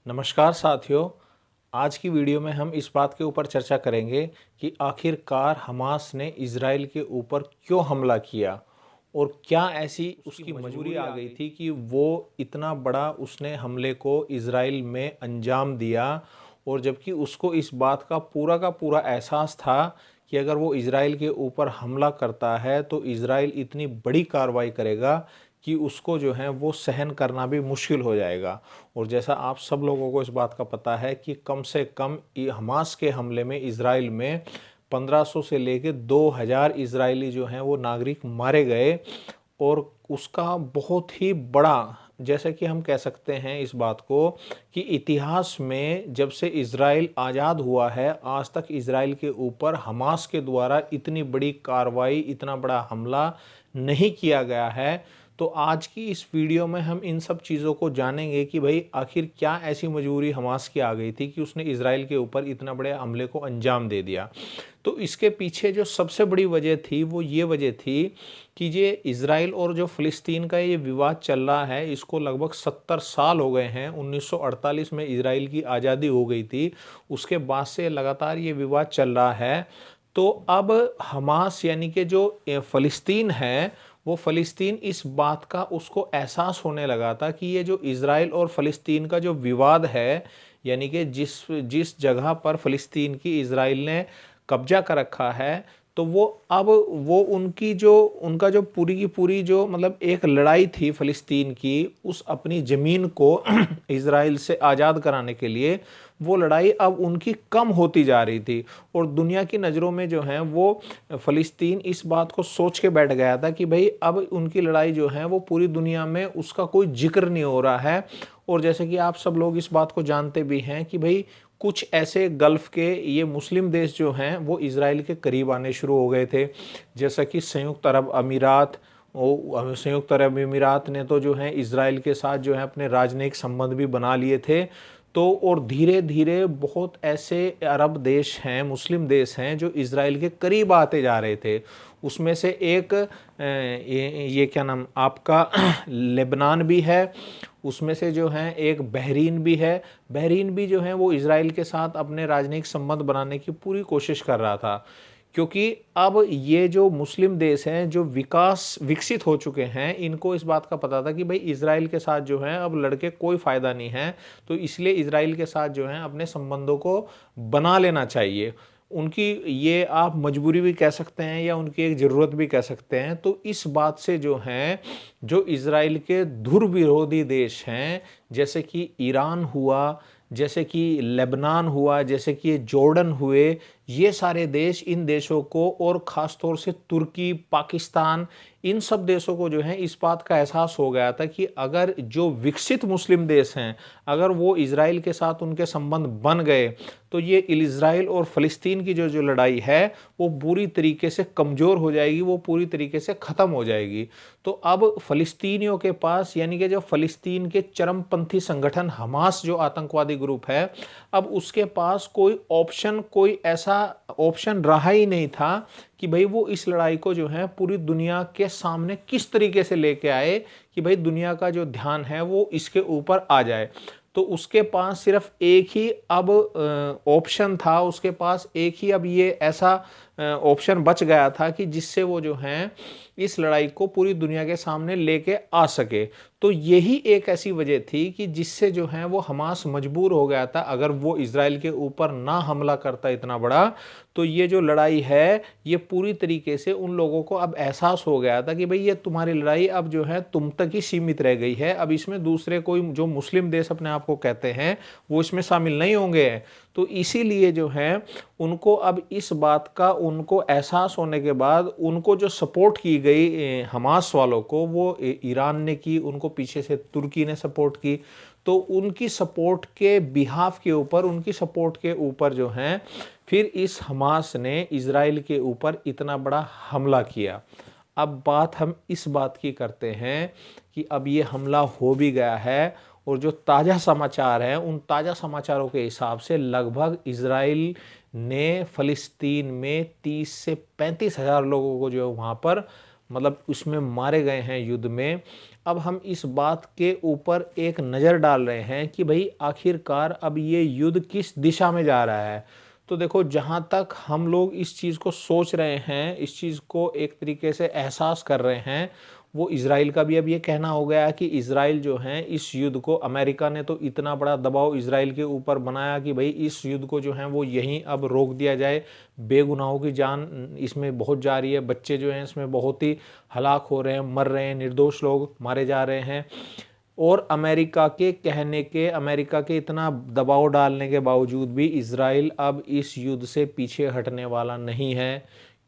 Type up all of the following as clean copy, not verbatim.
नमस्कार साथियों। आज की वीडियो में हम इस बात के ऊपर चर्चा करेंगे कि आखिरकार हमास ने इज़राइल के ऊपर क्यों हमला किया और क्या ऐसी उसकी मजबूरी आ गई थी कि वो इतना बड़ा उसने हमले को इज़राइल में अंजाम दिया। और जबकि उसको इस बात का पूरा एहसास था कि अगर वो इज़राइल के ऊपर हमला करता है तो इज़राइल इतनी बड़ी कार्रवाई करेगा कि उसको जो है वो सहन करना भी मुश्किल हो जाएगा। और जैसा आप सब लोगों को इस बात का पता है कि कम से कम हमास के हमले में इज़राइल में 1500 से लेकर 2000 इजरायली जो हैं वो नागरिक मारे गए। और उसका बहुत ही बड़ा, जैसे कि हम कह सकते हैं इस बात को कि इतिहास में जब से इज़राइल आज़ाद हुआ है आज तक इज़राइल के ऊपर हमास के द्वारा इतनी बड़ी कार्रवाई, इतना बड़ा हमला नहीं किया गया है। तो आज की इस वीडियो में हम इन सब चीज़ों को जानेंगे कि भाई आखिर क्या ऐसी मजबूरी हमास की आ गई थी कि उसने इज़राइल के ऊपर इतना बड़े हमले को अंजाम दे दिया। तो इसके पीछे जो सबसे बड़ी वजह थी वो ये वजह थी कि ये इज़राइल और जो फ़िलिस्तीन का ये विवाद चल रहा है, इसको लगभग 70 साल हो गए हैं। 1948 में इज़राइल की आज़ादी हो गई थी, उसके बाद से लगातार ये विवाद चल रहा है। तो अब हमास यानी कि जो फ़लस्तीन है, वो फ़लस्तीन इस बात का उसको एहसास होने लगा था कि ये जो इज़राइल और फ़लस्तीन का जो विवाद है, यानी कि जिस जिस जगह पर फ़लस्तीन की इज़राइल ने कब्जा कर रखा है, तो वो अब वो उनका जो पूरी की पूरी जो मतलब एक लड़ाई थी फ़लस्तीन की उस अपनी ज़मीन को इज़राइल से आज़ाद कराने के लिए, वो लड़ाई अब उनकी कम होती जा रही थी। और दुनिया की नज़रों में जो है वो फ़लस्तीन इस बात को सोच के बैठ गया था कि भाई अब उनकी लड़ाई जो है वो पूरी दुनिया में उसका कोई जिक्र नहीं हो रहा है। और जैसे कि आप सब लोग इस बात को जानते भी हैं कि भाई कुछ ऐसे गल्फ़ के ये मुस्लिम देश जो हैं वो इज़राइल के करीब आने शुरू हो गए थे, जैसा कि संयुक्त अरब अमीरात। संयुक्त अरब अमीरात ने तो जो है इज़राइल के साथ जो है अपने राजनयिक संबंध भी बना लिए थे। तो और धीरे धीरे बहुत ऐसे अरब देश हैं, मुस्लिम देश हैं जो इज़राइल के करीब आते जा रहे थे। उसमें से एक ये क्या नाम आपका लेबनान भी है। उसमें से जो है एक बहरीन भी है। बहरीन भी जो है वो इज़राइल के साथ अपने राजनयिक संबंध बनाने की पूरी कोशिश कर रहा था, क्योंकि अब ये जो मुस्लिम देश हैं जो विकसित हो चुके हैं, इनको इस बात का पता था कि भाई इज़राइल के साथ जो है अब लड़के कोई फ़ायदा नहीं है। तो इसलिए इज़राइल के साथ जो है अपने संबंधों को बना लेना चाहिए। उनकी ये आप मजबूरी भी कह सकते हैं या उनकी एक ज़रूरत भी कह सकते हैं। तो इस बात से जो हैं, जो इज़राइल के धुर विरोधी देश हैं, जैसे कि ईरान हुआ, जैसे कि लेबनान हुआ, जैसे कि ये जॉर्डन हुए, ये सारे देश, इन देशों को और ख़ास तौर से तुर्की, पाकिस्तान, इन सब देशों को जो है इस बात का एहसास हो गया था कि अगर जो विकसित मुस्लिम देश हैं, अगर वो इज़राइल के साथ उनके संबंध बन गए तो ये इज़राइल और फ़लस्तीन की जो लड़ाई है वो पूरी तरीके से कमज़ोर हो जाएगी, वो पूरी तरीके से ख़त्म हो जाएगी। तो अब फ़लस्तीनियों के पास, यानी कि जो फ़लस्तीन के चरमपंथी संगठन हमास जो आतंकवादी ग्रुप है, अब उसके पास कोई ऐसा ऑप्शन रहा ही नहीं था कि भाई वो इस लड़ाई को जो है पूरी दुनिया के सामने किस तरीके से लेके आए कि भाई दुनिया का जो ध्यान है वो इसके ऊपर आ जाए। तो उसके पास सिर्फ एक ही अब ऑप्शन था, उसके पास एक ही अब ये ऐसा ऑप्शन बच गया था कि जिससे वो जो है इस लड़ाई को पूरी दुनिया के सामने लेके आ सके। तो यही एक ऐसी वजह थी कि जिससे जो है वो हमास मजबूर हो गया था, अगर वो इज़राइल के ऊपर ना हमला करता इतना बड़ा, तो ये जो लड़ाई है ये पूरी तरीके से उन लोगों को अब एहसास हो गया था कि भाई ये तुम्हारी लड़ाई अब जो है तुम तक ही सीमित रह गई है। अब इसमें दूसरे कोई जो मुस्लिम देश अपने आप को कहते हैं वो इसमें शामिल नहीं होंगे। तो इसीलिए जो है उनको अब इस बात का उनको एहसास होने के बाद उनको जो सपोर्ट की गई हमास वालों को, वो ईरान ने की, उनको पीछे से तुर्की ने सपोर्ट की। तो उनकी सपोर्ट के बिहाफ के ऊपर, उनकी सपोर्ट के ऊपर जो है फिर इस हमास ने इज़राइल के ऊपर इतना बड़ा हमला किया। अब बात हम इस बात की करते हैं कि अब ये हमला हो भी गया है और जो ताज़ा समाचार हैं उन ताज़ा समाचारों के हिसाब से लगभग इज़राइल ने फ़लस्तीन में 30 से 35 हज़ार लोगों को जो है वहाँ पर मतलब उसमें मारे गए हैं युद्ध में। अब हम इस बात के ऊपर एक नज़र डाल रहे हैं कि भाई आखिरकार अब ये युद्ध किस दिशा में जा रहा है। तो देखो, जहाँ तक हम लोग इस चीज़ को सोच रहे हैं, इस चीज़ को एक तरीके से एहसास कर रहे हैं, वो इज़राइल का भी अब ये कहना हो गया कि इज़राइल जो है इस युद्ध को, अमेरिका ने तो इतना बड़ा दबाव इज़राइल के ऊपर बनाया कि भाई इस युद्ध को जो है वो यहीं अब रोक दिया जाए। बेगुनाहों की जान इसमें बहुत जा रही है, बच्चे जो हैं इसमें बहुत ही हलाक हो रहे हैं, मर रहे हैं, निर्दोष लोग मारे जा रहे हैं। और अमेरिका के कहने के, अमेरिका के इतना दबाव डालने के बावजूद भी इज़राइल अब इस युद्ध से पीछे हटने वाला नहीं है।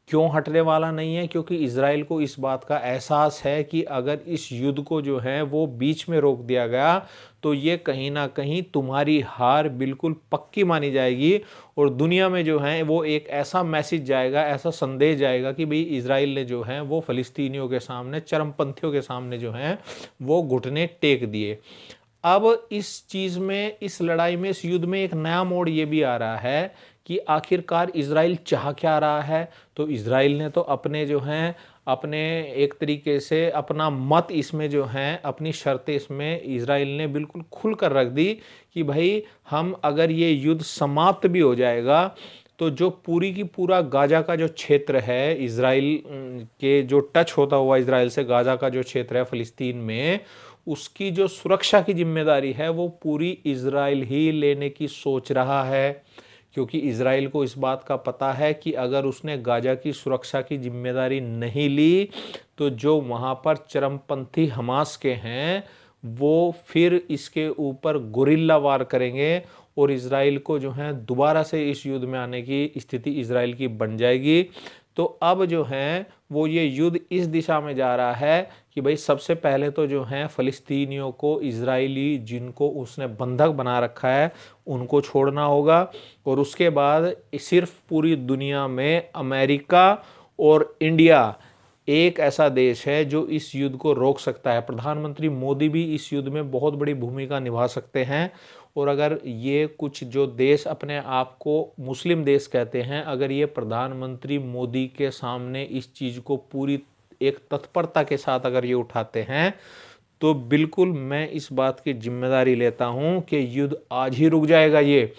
क्यों हटने वाला नहीं है? क्योंकि इज़राइल को इस बात का एहसास है कि अगर इस युद्ध को जो है वो बीच में रोक दिया गया तो ये कहीं ना कहीं तुम्हारी हार बिल्कुल पक्की मानी जाएगी, और दुनिया में जो है वो एक ऐसा मैसेज जाएगा, ऐसा संदेश जाएगा कि भाई इज़राइल ने जो है वो फ़लस्तीनियों के सामने, चरमपंथियों के सामने जो है वो घुटने टेक दिए। अब इस चीज़ में, इस लड़ाई में, इस युद्ध में एक नया मोड़ ये भी आ रहा है कि आखिरकार इज़राइल चाह क्या रहा है। तो इज़राइल ने तो अपने जो हैं, अपने एक तरीके से अपना मत इसमें जो है, अपनी शर्तें इसमें इज़राइल ने बिल्कुल खुल कर रख दी कि भाई हम, अगर ये युद्ध समाप्त भी हो जाएगा तो जो पूरी की पूरा गाजा का जो क्षेत्र है, इज़राइल के जो टच होता हुआ इज़राइल से गाजा का जो क्षेत्र है फ़लस्तीन में, उसकी जो सुरक्षा की जिम्मेदारी है वो पूरी इज़राइल ही लेने की सोच रहा है। क्योंकि इज़राइल को इस बात का पता है कि अगर उसने गाजा की सुरक्षा की जिम्मेदारी नहीं ली तो जो वहाँ पर चरमपंथी हमास के हैं वो फिर इसके ऊपर गुरिल्ला वार करेंगे, और इज़राइल को जो है दोबारा से इस युद्ध में आने की स्थिति इज़राइल की बन जाएगी। तो अब जो है वो ये युद्ध इस दिशा में जा रहा है कि भाई सबसे पहले तो जो है फ़लस्तीनियों को, इज़राइली जिनको उसने बंधक बना रखा है, उनको छोड़ना होगा। और उसके बाद सिर्फ पूरी दुनिया में अमेरिका और इंडिया एक ऐसा देश है जो इस युद्ध को रोक सकता है। प्रधानमंत्री मोदी भी इस युद्ध में बहुत बड़ी भूमिका निभा सकते हैं। और अगर ये कुछ जो देश अपने आप को मुस्लिम देश कहते हैं, अगर ये प्रधानमंत्री मोदी के सामने इस चीज़ को पूरी एक तत्परता के साथ अगर ये उठाते हैं तो बिल्कुल मैं इस बात की जिम्मेदारी लेता हूँ कि युद्ध आज ही रुक जाएगा ये,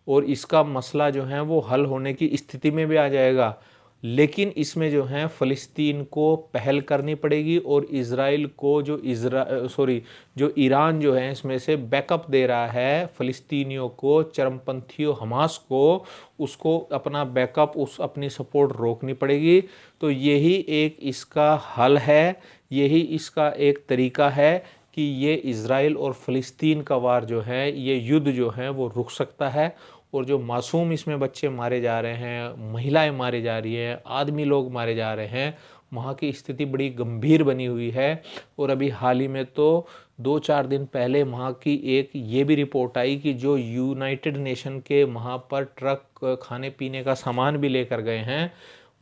और इसका मसला जो है वो हल होने की स्थिति में भी आ जाएगा। लेकिन इसमें जो है फ़लस्तीन को पहल करनी पड़ेगी, और इज़राइल को जो ईरान जो है इसमें से बैकअप दे रहा है फ़लस्तीनियों को, चरमपंथियों हमास को, उसको अपना बैकअप, उस अपनी सपोर्ट रोकनी पड़ेगी। तो यही एक इसका हल है, यही इसका एक तरीका है कि ये इज़राइल और फ़लस्तीन का वार जो है, ये युद्ध जो है वो रुक सकता है। और जो मासूम इसमें बच्चे मारे जा रहे हैं, महिलाएं मारी जा रही हैं, आदमी लोग मारे जा रहे हैं, वहाँ की स्थिति बड़ी गंभीर बनी हुई है। और अभी हाल ही में तो 2-4 दिन पहले वहाँ की एक ये भी रिपोर्ट आई कि जो यूनाइटेड नेशन के वहाँ पर ट्रक खाने पीने का सामान भी लेकर गए हैं,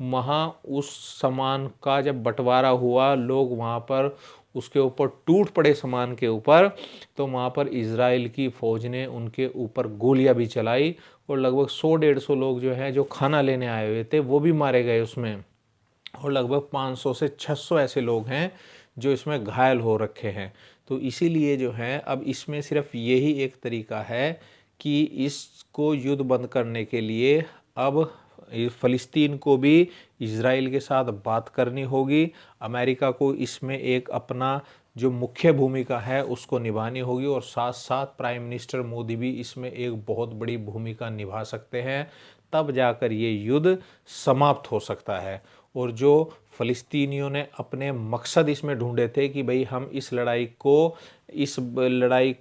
वहाँ उस सामान का जब बंटवारा हुआ, लोग वहाँ पर उसके ऊपर टूट पड़े सामान के ऊपर, तो वहाँ पर इज़राइल की फ़ौज ने उनके ऊपर गोलियां भी चलाई, और लगभग 100-150 लोग जो हैं जो खाना लेने आए हुए थे वो भी मारे गए उसमें। और लगभग 500 से 600 ऐसे लोग हैं जो इसमें घायल हो रखे हैं। तो इसीलिए जो है अब इसमें सिर्फ यही एक तरीका है कि इसको युद्ध बंद करने के लिए अब फ़लस्तीन को भी इज़राइल के साथ बात करनी होगी। अमेरिका को इसमें एक अपना जो मुख्य भूमिका है उसको निभानी होगी, और साथ साथ प्राइम मिनिस्टर मोदी भी इसमें एक बहुत बड़ी भूमिका निभा सकते हैं। तब जाकर ये युद्ध समाप्त हो सकता है। और जो फ़लस्तीनियों ने अपने मकसद इसमें ढूंढे थे कि भाई हम इस लड़ाई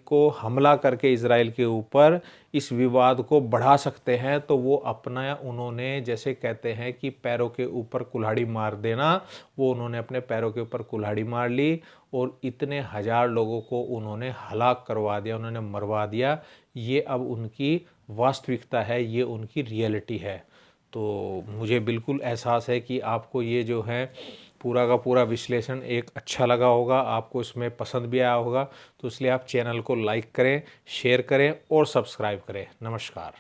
को हमला करके इज़राइल के ऊपर इस विवाद को बढ़ा सकते हैं, तो वो अपना, उन्होंने जैसे कहते हैं कि पैरों के ऊपर कुल्हाड़ी मार देना, वो उन्होंने अपने पैरों के ऊपर कुल्हाड़ी मार ली और इतने हज़ार लोगों को उन्होंने हलाक करवा दिया, उन्होंने मरवा दिया। ये अब उनकी वास्तविकता है, ये उनकी रियलिटी है। तो मुझे बिल्कुल एहसास है कि आपको ये जो है पूरा का पूरा विश्लेषण एक अच्छा लगा होगा, आपको इसमें पसंद भी आया होगा। तो इसलिए आप चैनल को लाइक करें, शेयर करें और सब्सक्राइब करें। नमस्कार।